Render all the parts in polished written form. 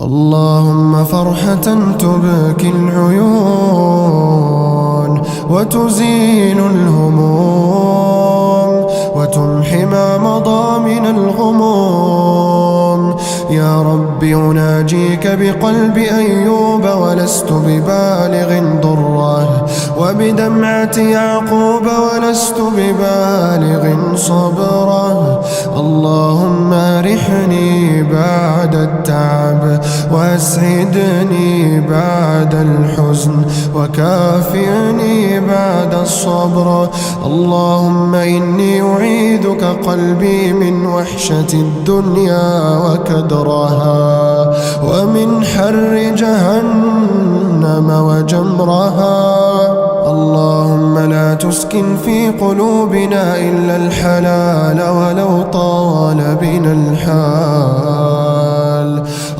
اللهم فرحة تبكي العيون وتزيل الهموم وتمحي ما مضى من الغموم. يا رب أناجيك بقلب أيوب ولست ببالغ ضره، وبدمعة يعقوب ولست ببالغ صبره. اللهم أرحني بعد التعب وأسعدني بعد الحزن وكافئني بعد الصبر. اللهم إني أعيذك قلبي من وحشة الدنيا وكدرها ومن حر جهنم وجمرها. اللهم لا تسكن في قلوبنا إلا الحلال ولو طال بنا الحال.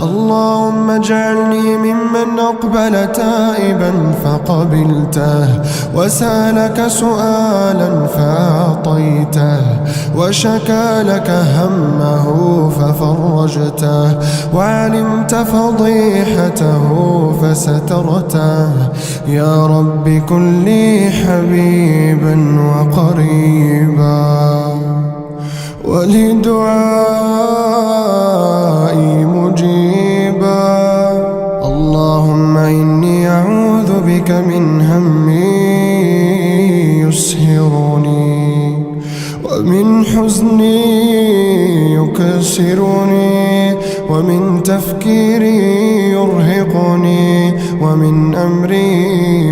اللهم اجعلني ممن أقبل تائبا فقبلته، وسألك سؤالا فأعطيته، وشكى لك همه ففرجته، وعلمت فضيحته فسترته. يا رب كن لي حبيبا وقريبا ولدعائي مجيبا. اللهم إني أعوذ بك من هم يسهرني ومن حزن يكسرني ومن تفكير يرهقني ومن أمر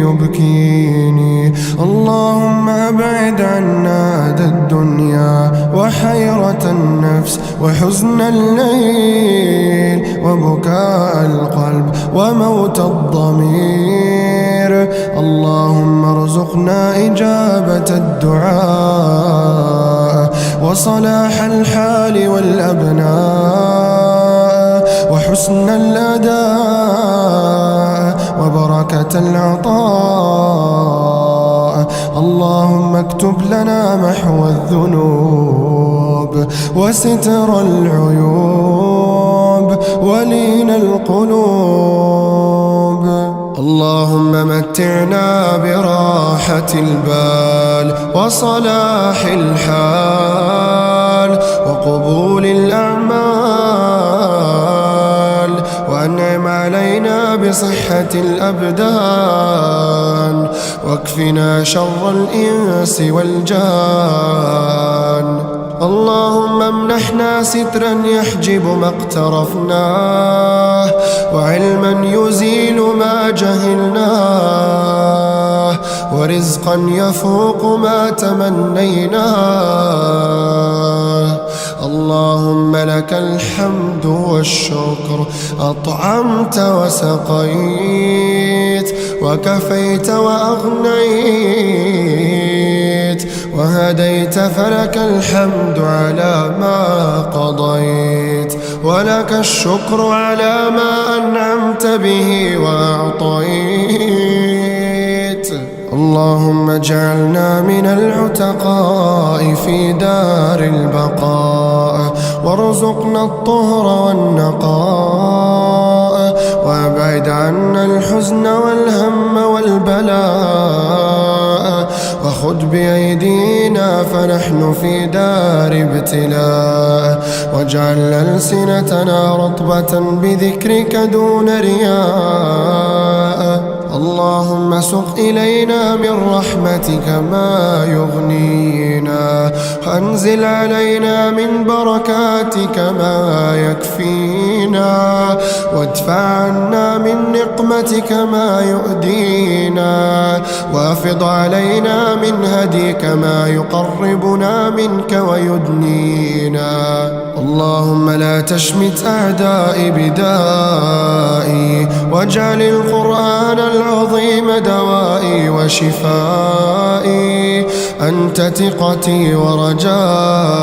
يبكيني. اللهم أبعد عنا أذى الدنيا وحيرة النفس وحزن الليل وبكاء القلب وموت الضمير. اللهم ارزقنا إجابة الدعاء وصلاح الحال والأبناء وحسن الأداء وبركة العطاء. اللهم اكتب لنا محو الذنوب وستر العيوب ولين القلوب. اللهم متعنا براحة البال وصلاح الحال وقبول الأعمال، وأنعم علينا بصحة الأبدان، واكفنا شر الإنس والجان. اللهم امنحنا سترا يحجب ما اقترفناه، وعلما يزيل ما جهلناه، ورزقا يفوق ما تمنيناه. اللهم لك الحمد والشكر، أطعمت وسقيت وكفيت وأغنيت وهديت، فلك الحمد على ما قضيت، ولك الشكر على ما أنعمت به وأعطيت. اللهم اجعلنا من العتقاء في دار البقاء، وارزقنا الطهر والنقاء، وابعد عنا الحزن والهم والبلاء، وخذ بأيدينا فنحن في دار ابتلاء، واجعل ألسنتنا رطبة بذكرك دون رياء. اللهم سق إلينا من رحمتك ما يغنينا، وأنزل علينا من بركاتك ما يكفينا، وادفع عنا من نقمتك ما يؤدينا، وافض علينا من هديك ما يقربنا منك ويدنينا. اللهم لا تشمت أعدائي بدائي، واجعل القرآن العظيم دوائي وشفائي، أنت ثقتي ورجائي.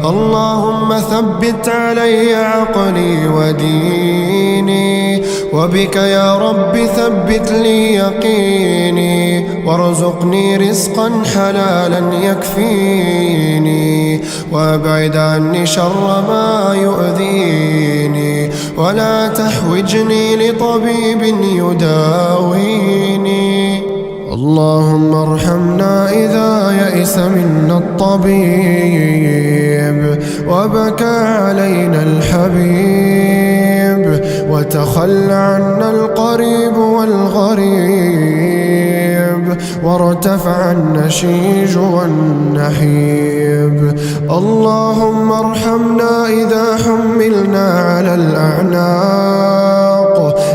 اللهم ثبت علي عقلي وديني، وبك يا رب ثبت لي يقيني وارزقني رزقا حلالا يكفيني وابعد عني شر ما يؤذيني ولا تحوجني لطبيب يداويني. اللهم ارحمنا إذا يئس منا الطبيب وبكى علينا الحبيب وتخلى عنا القريب والغريب وارتفع النشيج والنحيب. اللهم ارحمنا إذا حملنا على الأعناق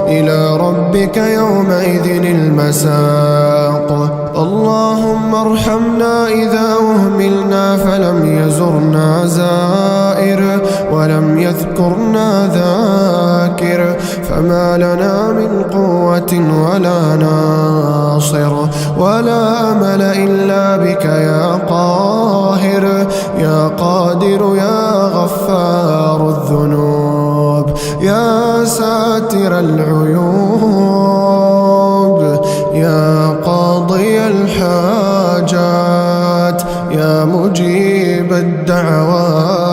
إلى ربك يومئذ المساق. اللهم ارحمنا إذا أهملنا فلم يزرنا زائر ولم يذكرنا ذاكر فما لنا من قوة ولا ناصر ولا أمل إلا بك يا قاهر يا قادر يا غفار الذنوب يا ساتر العيوب يا قاضي الحاجات يا مجيب الدعوات.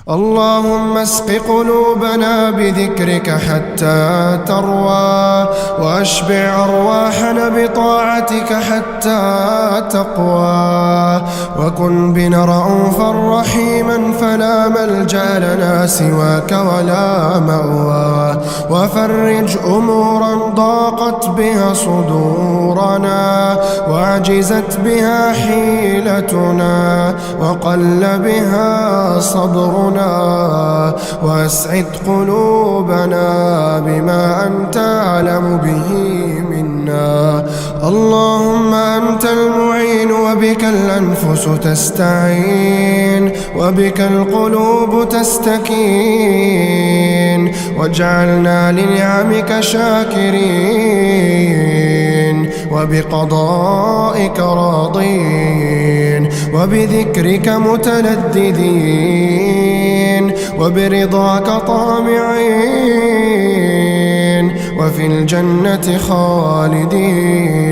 اللهم اسق قلوبنا بذكرك حتى تروى واشبع أرواحنا بطاعتك حتى تقوى وكن بنا رؤوفا رحيما فلا ملجأ لنا سواك ولا مأوى وفرج أمورا ضاقت بها صدورنا وعجزت بها حيلتنا وقل بها صبرنا واسعد قلوبنا بما أنت أعلم به منا. اللهم أنت المعين وبك الأنفس تستعين وبك القلوب تستكين واجعلنا لنعمك شاكرين وبقضائك راضين وبذكرك متلذذين وبرضاك طامعين وفي الجنة خالدين.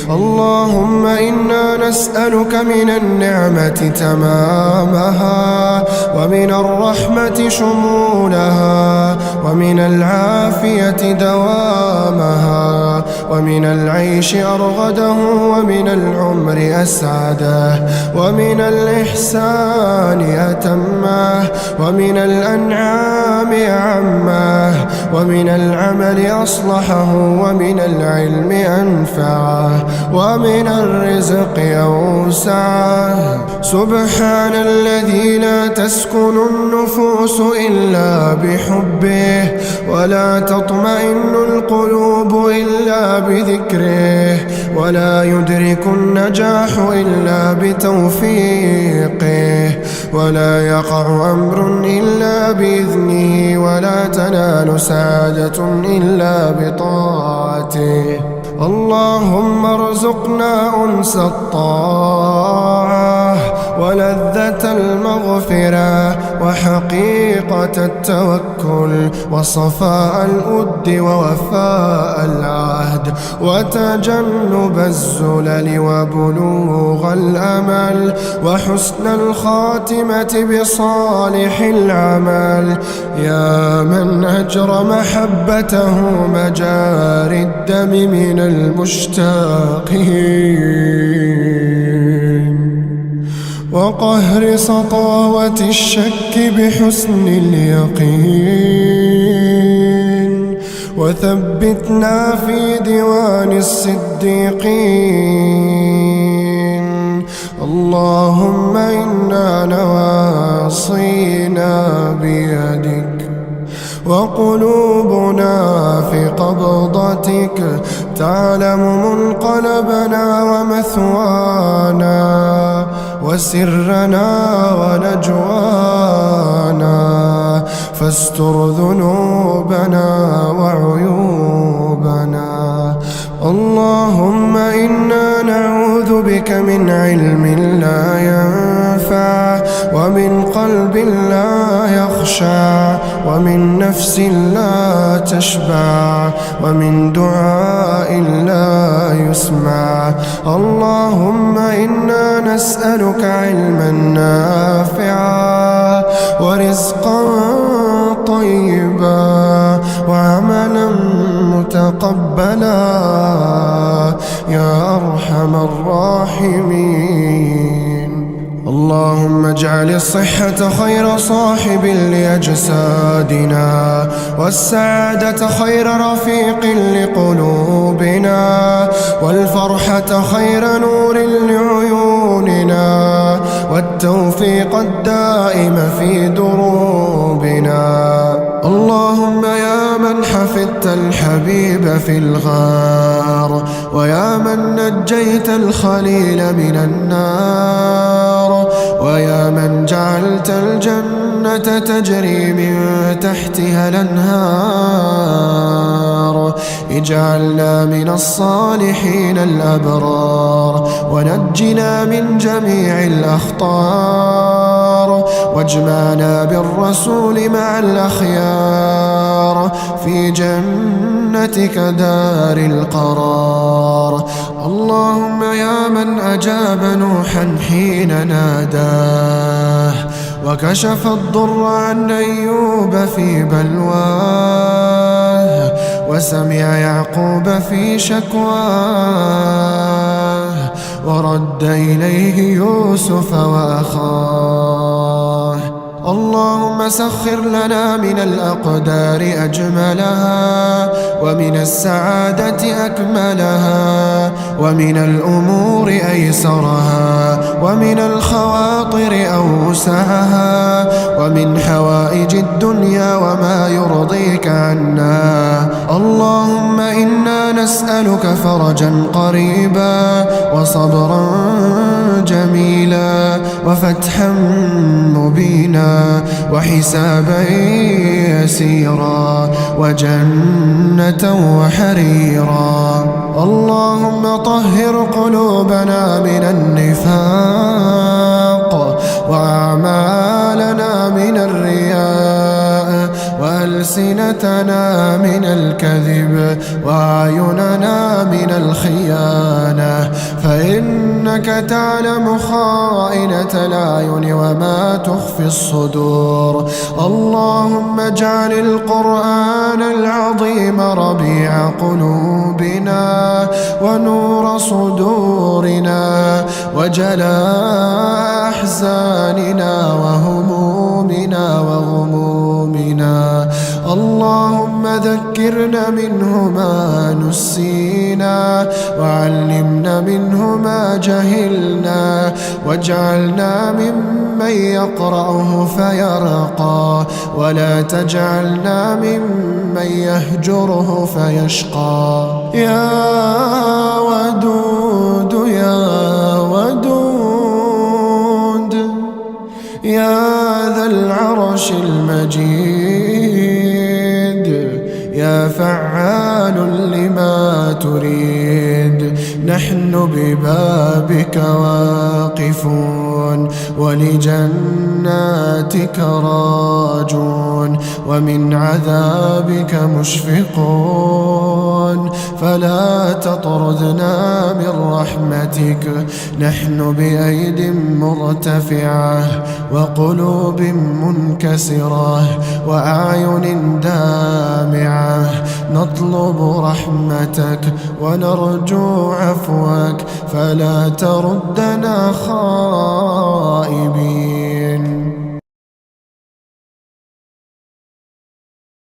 اللهم إنا نسألك من النعمة تمامها ومن الرحمة شمولها ومن العافية دوامها ومن العيش أرغده ومن العمر أسعده ومن الإحسان أتمه ومن الأنعام أعمه ومن العمل أصلحه ومن العلم أنفعه ومن الرزق أوسعه. سبحان الذي لا تسكن النفوس إلا بحبه ولا تطمئن القلوب إلا بذكره ولا يدرك النجاح إلا بتوفيقه ولا يقع أمر إلا بإذنه ولا تنال سعادة إلا بطاعته. اللهم ارزقنا أنس الطاعة ولذة المغفرة وحقيقة التوكل وصفاء الود ووفاء العهد وتجنب الزلل وبلوغ الأمل وحسن الخاتمة بصالح العمل. يا من أجرى محبته مجاري الدم من المشتاقين وقهر سطاوة الشك بحسن اليقين وثبتنا في ديوان الصديقين. اللهم إنا نواصينا بيدك وقلوبنا في قبضتك تعلم منقلبنا ومثوانا وسرنا ونجوانا فاستر ذنوبنا وعيوبنا. اللهم إنا نعوذ بك من علم لا ينفع ومن قلب لا يخشع، ومن نفس لا تشبع، ومن دعاء لا يسمع. اللهم إنا نسألك علما نافعا ورزقا طيبا وعملا متقبلا يا أرحم الراحمين. اللهم اجعل الصحة خير صاحب لأجسادنا، والسعادة خير رفيق لقلوبنا، والفرحة خير نور لعيوننا، والتوفيق الدائم في دروبنا. اللهم يا من حفظت الحبيب في الغار، ويا من نجيت الخليل من النار، ويا من جعلت الجنة تجري من تحتها الأنهار، اجعلنا من الصالحين الأبرار، ونجنا من جميع الأخطار، واجمعنا بالرسول مع الأخيار في جنتك دار القرار. اللهم يا من أجاب نوحا حين ناداه، وكشف الضر عن أيوب في بلواه، وسمع يعقوب في شكواه، ورد إليه يوسف وأخاه. اللهم سخر لنا من الأقدار أجملها، ومن السعادة أكملها، ومن الأمور أيسرها، ومن الخواطر أوسعها، ومن حوائج الدنيا وما يرضيك عنا. اللهم إنا نسألك فرجا قريبا، وصبرا جميلا، وفتحا مبينا، وحسابا يسيرا، وجنة وحريرا. اللهم طهر قلوبنا من النفاق، وأعمالنا من الرياء، وألسنتنا من الكذب، وأعيننا من الخيانة، فإنك تعلم خائنة الأعين وما تخفي الصدور. اللهم اجعل القرآن العظيم ربيع قلوبنا، ونور صدورنا، وجلاء أحزاننا وهمومنا وغمومنا. اللهم ذكرنا منه ما نسينا، وعلمنا منه ما جهلنا، واجعلنا ممن يقرأه فيرقى، ولا تجعلنا ممن يهجره فيشقى. يا ودود يا ودود يا ذا العرش المجيد، يا فعال لما تريد، نحن ببابك واقفون، ولجناتك راجون، ومن عذابك مشفقون، فلا تطردنا من رحمتك. نحن بأيد مرتفعة، وقلوب منكسرة، وأعين دامعة، نطلب رحمتك ونرجو عفوك، فلا تردنا خائبين.